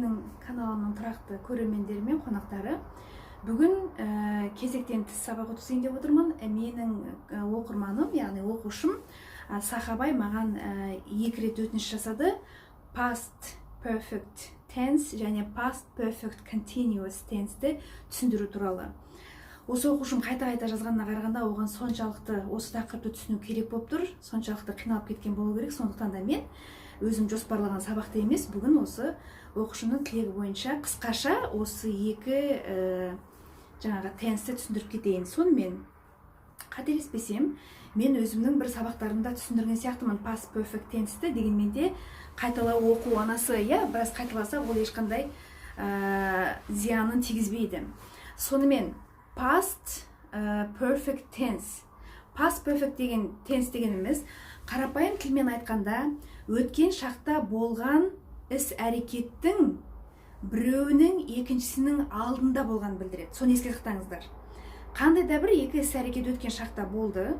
менің каналымның тұрақты көрермендері мен қонақтары. Бүгін кезектен тыс сабақ өткізейін деп отырмын. Менің оқырманым, яғни оқушым Сахабай маған 2 рет өтініш жасады. Past perfect tense және past perfect continuous tense'ті түсіндіру туралы. Осы оқушым қайта-қайта жазғанына қарағанда, оған соншалықты осы тақырыпты түсіну керек болып тұр, соншалықты қиналып кеткен болу керек. Сондықтан да мен өзім жоспарлаған сабақты емес, бүгін осы оқушымның тілегі бойынша қысқаша осы 2 жаңағы тенсті түсіндіріп кетейін. Сонымен қателеспесем, мен өзімнің бір сабақтарымда түсіндірген сияқтымын past perfect tense'ті, дегенмен де қайталау оқу анасы, біраз қайталаса, ол ешқандай зиянын тигізбейді. Сонымен past perfect tense. Past perfect деген tense дегеніміз қарапайым тілмен айтқанда өткен шақта болған іс-әрекеттің біреуінің екіншісінің алдында болған білдіреді. Соны еске сақтаңыздар. Қандай да бір 2 іс-әрекет өткен шақта болды,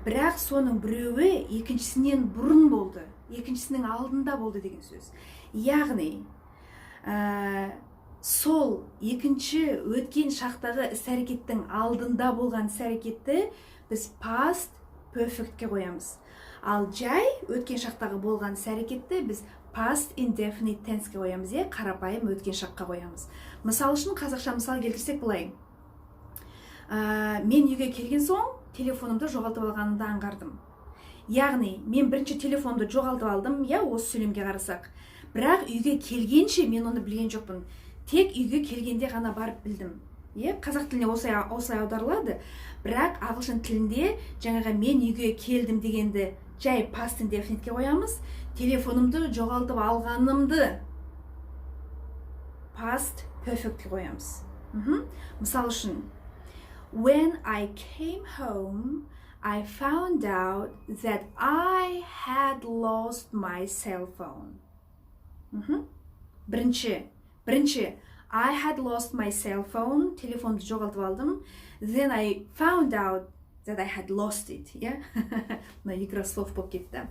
бірақ соның біреуі екіншісінен бұрын болды, екіншісінің алдында болды деген сөз. Яғни сол екінші өткен шақтағы іс-әрекеттің алдында болған іс-әрекетті біз past perfect'ке қоямыз. Ал жай өткен шақтағы болған іс-әрекетті біз past indefinite tense'ке қоямыз, қарапайым өткен шаққа қоямыз. Мысал үшін қазақша мысал келтірсек былай. Мен үйге келген соң телефонымды жоғалтып алғанымды аңғардым. Яғни мен бірінші телефонды жоғалтып алдым, осы сөйлемге қарасақ. Бірақ үйге келгенше мен оны білген жоқпын. Тек үйге келгенде ғана барып білдім. Қазақ тіліне осылай аударылады. Бірақ ағылшын тілінде жаңағы мен үйге келдім дегенді жай past indefinite'ке қоямыз. Телефонымды жоғалтып алғанымды past perfect'ке қоямыз. Мысал үшін, when I came home, I found out that I had lost my cell phone. Бірінші, I had lost my cell phone, телефонды жоғалтып алдым. Then I found out that I had lost it. Мына игра слов болып кетті.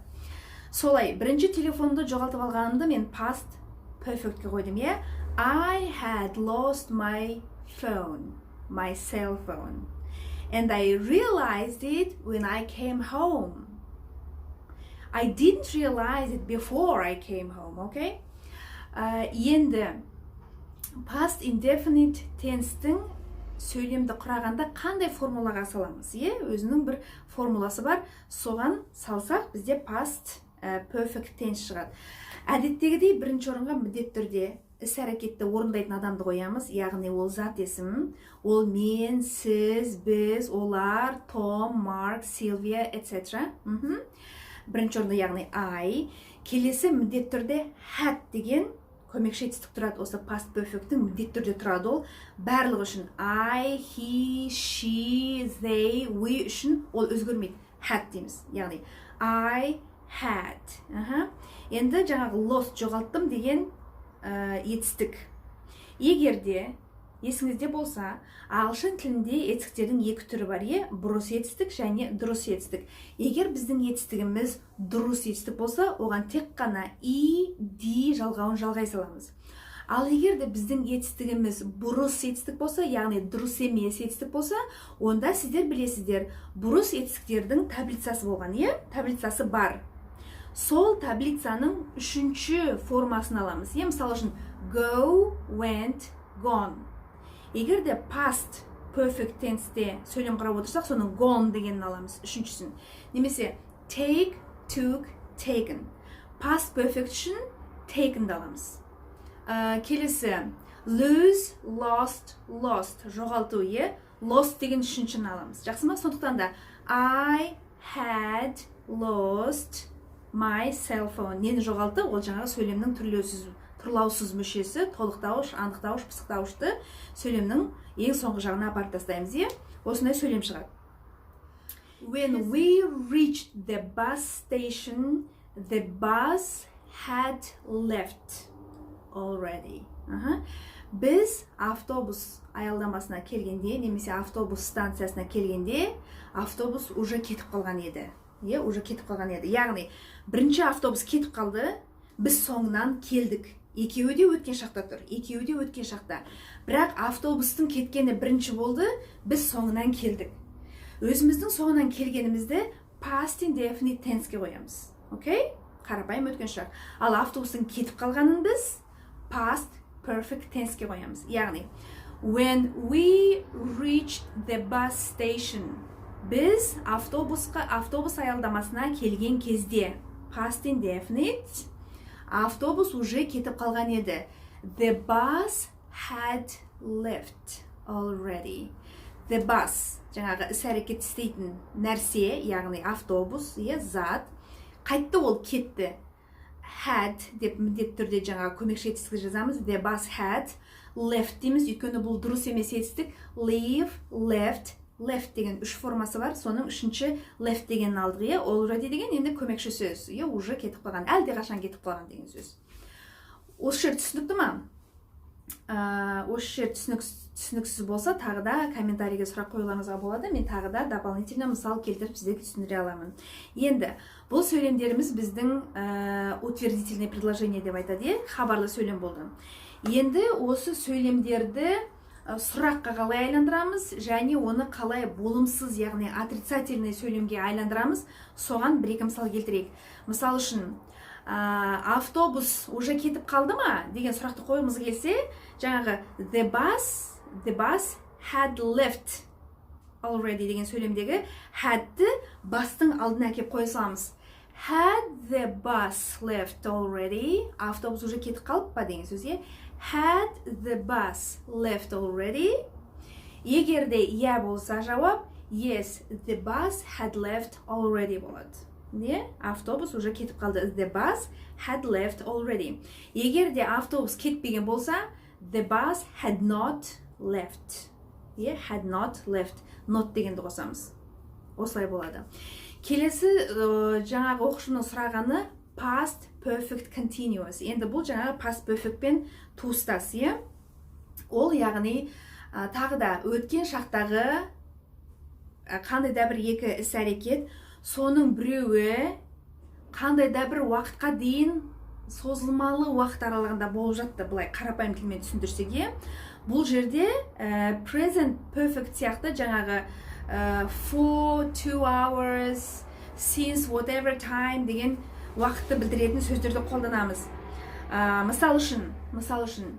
Солай, бірінші телефонды жоғалтып алғанымды мен past perfect'ке қойдым. I had lost my phone, my cell phone. And I realized it when I came home. I didn't realize it before I came home, okay? Енді past indefinite tense'тің сөйлемді құрағанда қандай формулаға саламыз? Өзінің бір формуласы бар. Соған салсақ бізде past perfect tense шығады. Әдеттегідей бірінші орынға міндетті түрде іс-әрекетті орындайтын адамды қоямыз. Яғни ол зат есім, ол мен, сіз, біз, олар, Том, Марк, Сильвия, etc. Бірінші орында яғни I. Келесі міндетті түрде had деген көмекші етістік тұрады. Осы past perfect'тің міндетті түрде тұрады. Ол барлығы үшін I, he, she, they, we үшін ол өзгермейді. Had дейміз. Яғни I had. Енді жаңағы lost жоғалттым деген етістік. Егерде есіңізде болса, ағылшын тілінде етістіктердің 2 түрі бар, бұрыс етістік және дұрыс етістік. Егер біздің етістігіміз дұрыс етістік болса, оған тек қана и, ди жалғауын жалғай саламыз. Ал егер де біздің етістігіміз бұрыс етістік болса, яғни дұрыс емес етістік болса, онда сіздер білесіздер, бұрыс етістіктердің таблицасы болған, таблицасы бар. Сол таблицаның 3-ші формасын аламыз. Мысалы үшін go, went, gone. Егер де past perfect tense'те сөйлем қарап отырсақ, соның gone дегенін аламыз, 3-шісін. Немесе take, took, taken. Past perfect үшін taken аламыз. Келесі lose, lost, lost. Жоғалту, lost деген 3-шін аламыз. Жақсы ма? Сондықтан да I had lost my cell phone. Нені жоғалты? Ол жаңағы сөйлемнің тұрлаусыз мүшесі, толықтауыш, анықтауыш, пысықтауышты сөйлемнің ең соңғы жағына апарып тастаймыз. Осындай сөйлем шығады. When we reached the bus station, the bus had left already. Біз автобус аялдамасына келгенде, немесе автобус станциясына келгенде, автобус уже кетіп қалған еді. Уже кетіп қалған еді. Яғни, бірінші автобус кетіп қалды, біз соңынан келдік. екеуі де өткен шақта тұр. Екеуі де өткен шақта. Бірақ автобустың кеткені бірінші болды, біз соңынан келдік. Өзіміздің соңынан келгенімізді past indefinite tense'ге қоямыз. Окей? Қарапайым өткен шақ. Ал автобустың кетіп қалғанын біз past perfect tense'ге қоямыз. Яғни, when we reached the bus station, біз автобус аялдамасына келген кезде, past indefinite, автобус уже кетіп қалған еді. The bus had left already. The bus, жаңағы іс-әрекет істейтін нәрсе, яғни автобус, зат, қайтты, ол кетті. Had деп міндетті түрде жаңағы көмекші етістікті жазамыз. The bus had left дейміз, өйткені бұл дұрыс емес етістік. Leave, left, left деген үш формасы бар. Соның үшінші left дегенін алдық. Already деген енді көмекші сөз. Уже кетіп қалған, әлде қашан кетіп қалған деген сөз. Осы жер түсінікті ма? Осы жер түсініксіз болса, тағы да комментарийге сұрақ қойыларыңызға болады. Мен тағы да дополнительно мысал келтіріп сізге түсіндіре аламын. Енді бұл сөйлемдеріміз біздің утвердительное предложение деп айтады, хабарлы сөйлем болды. Енді осы сөйлемдерді сұраққа қалай айландырамыз және оны қалай болымсыз, яғни отрицательный сөйлемге айландырамыз, соған бір-екі мысал келтірейік. Мысал үшін, автобус уже кетіп қалды ма деген сұрақты қойымыз келсе, жаңағы the bus had left already деген сөйлемдегі had'ті бастың алдына әкеп қоя саламыз. Had the bus left already? Автобус уже кетіп қалып па деген сөз. Had the bus left already? Егерде иә болса жауап, yes, the bus had left already болады. Автобус уже кетіп қалды. The bus had left already. Егерде автобус кетпеген болса, the bus had not left. Had not left. Not дегенді қосамыз. Осылай болады. Келесі жаңағы оқушының сұрағаны past perfect continuous. Енді бұл жаңағы past perfect пен туыстас. Ол яғни тағы да өткен шақтағы қандай да бір екі іс-әрекет, соның біреуі қандай да бір уақытқа дейін созылмалы уақыт аралығында болып жатты. Бұлай қарапайым тілмен түсіндірсек, бұл жерде present perfect сияқты жаңағы for 2 hours, since whatever time деген уақытты білдіретін сөздерді қолданамыз. Мысал үшін,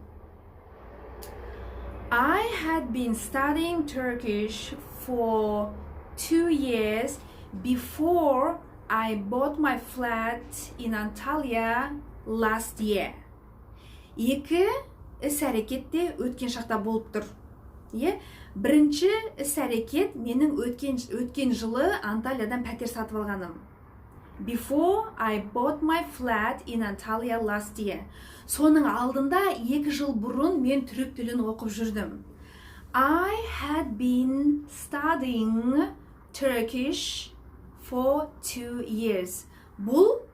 I had been studying Turkish for 2 years before I bought my flat in Antalya last year. Екі іс-әрекетте өткен шақта болып тұр. Бірінші іс-әрекет менің өткен жылы Анталиядан пәтер сатып алғаным. Before I bought my flat in Antalya last year. Соның алдында 2 жыл бұрын мен түрік тілін оқып жүрдім. I had been studying Turkish for 2 years. Бұл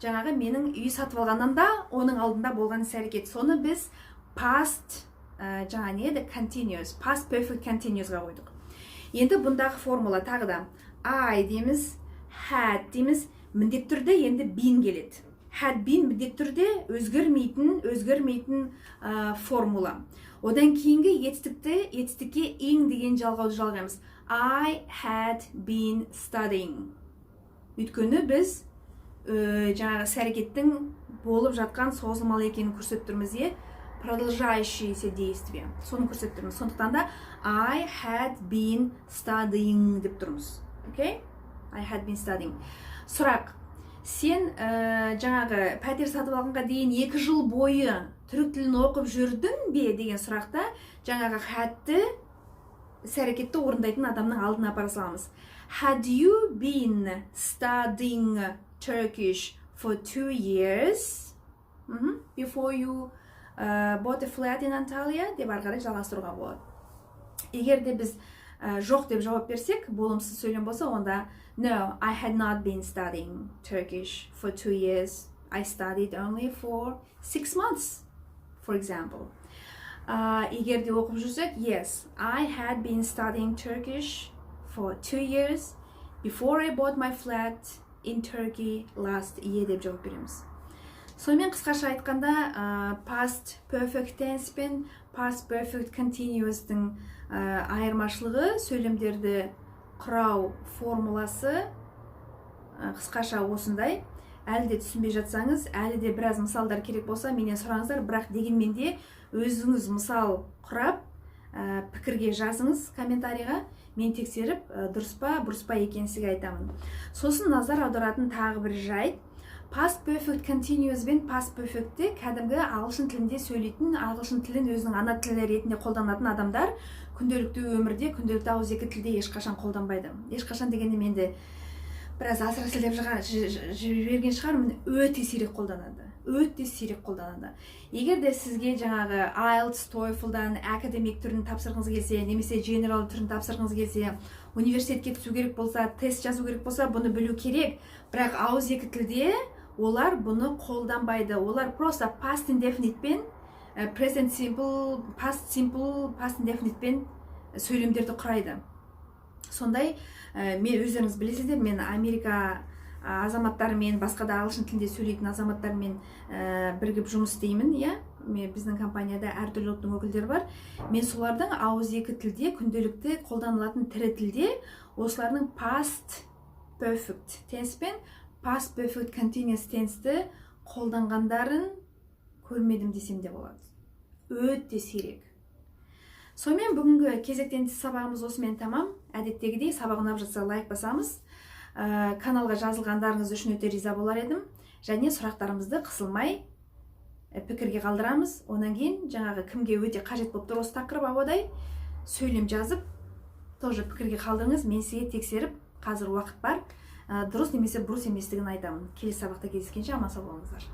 жаңағы менің үй сатып алғаннан да оның алдында болған іс-әрекет. Соны біз past жаңа не еді? Continuous, past perfect continuousға қойдық. Енді бұндағы формула тағы да I дейміз, had дейміз, міндетті түрде енді been келеді. Had been міндетті түрде өзгермейтін формула. Одан кейінгі етістікке ing деген жалғауды жалғаймыз. I had been studying. Өйткені біз жаңағы іс-әрекеттің болып жатқан созылмалы екенін көрсетіп тұрмыз, продолжающееся действие. Соны көрсетіп тұрмыз. Сондықтан да I had been studying деп тұрмыз. Okay? I had been studying. Сұрақ. Сен жаңағы пәтер сатып алғанға дейін 2 жыл бойы түрік тілін оқып жүрдің бе деген сұрақта жаңағы had'ті іс-әрекетті орындайтын адамның алдына апара саламыз. Had you been studying Turkish for 2 years before you bought a flat in Antalya деп ары қарай жалғастыруға болады. Егер де біз жоқ деп жауап берсек, болымсыз сөйлем болса, онда no, I had not been studying Turkish for 2 years. I studied only for 6 months, for example. Егер де оқып жүрсек, yes, I had been studying Turkish for 2 years before I bought my flat in Turkey last year деп жауап береміз. Сонымен қысқаша айтқанда, past perfect tense пен past perfect continuous'тың айырмашылығы, сөйлемдерді құрау формуласы қысқаша осындай. Әлі де түсінбей жатсаңыз, әлі де біраз мысалдар керек болса, менен сұраңыздар, бірақ дегенмен де өзіңіз мысал құрап, пікірге жазыңыз комментарийға, мен тексеріп, дұрыс па, бұрыс па екенін сізге айтамын. Сосын назар аударатын тағы бір жайт, past perfect continuous бен past perfect'те кәдімгі ағылшын тілінде сөйлейтін, ағылшын тілін өзінің ана тілі ретінде қолданатын адамдар күнделікті өмірде, күнделікті ауызекі тілде ешқашан қолданбайды. Ешқашан дегенде менде біраз асыра сілтеп жіберген шығармын, өте сирек қолданады. Өте сирек қолданады. Егер де сізге жаңағы IELTS, TOEFL-дан академик түрін тапсырғыңыз келсе, немесе general түрін тапсырғыңыз келсе, университетке түсу керек болса, тест жазу керек болса, бұны білу керек. Бірақ ауызекі тілде олар бұны қолданбайды. Олар просто past indefinite пен present simple, past simple, past indefinite пен сөйлемдерді құрайды. Сондай, мен өздеріңіз білесіздер, мен Америка азаматтарымен, басқа да ағылшын тілінде сөйлейтін азаматтармен бірігіп жұмыс істеймін, иә. Біздің компанияда әртүрлі ұлттың өкілдері бар. Мен солардың ауызекі тілде, күнделікті қолданылатын тірі тілде осылардың past perfect tense пен past perfect continuous tense'ті қолданғандарын көрмедім десем де болады. Өте сирек. Сонымен бүгінгі кезектен тыс сабағымыз осымен тамам. Әдеттегідей сабақ ұнап жатса лайк басамыз. Каналға жазылғандарыңыз үшін өте риза болар едім. Және сұрақтарымызды қысылмай пікірге қалдырамыз. Онан кейін жаңағы кімге өте қажет болып тұр осы тақырып ауадай сөйлем жазып, тоже пікірге қалдырыңыз. Мен сізге тексеріп, қазір уақыт бар, дұрыс немесе бұрыс еместігін айтамын. Келесі сабақта кездескенше аман сау болыңыздар.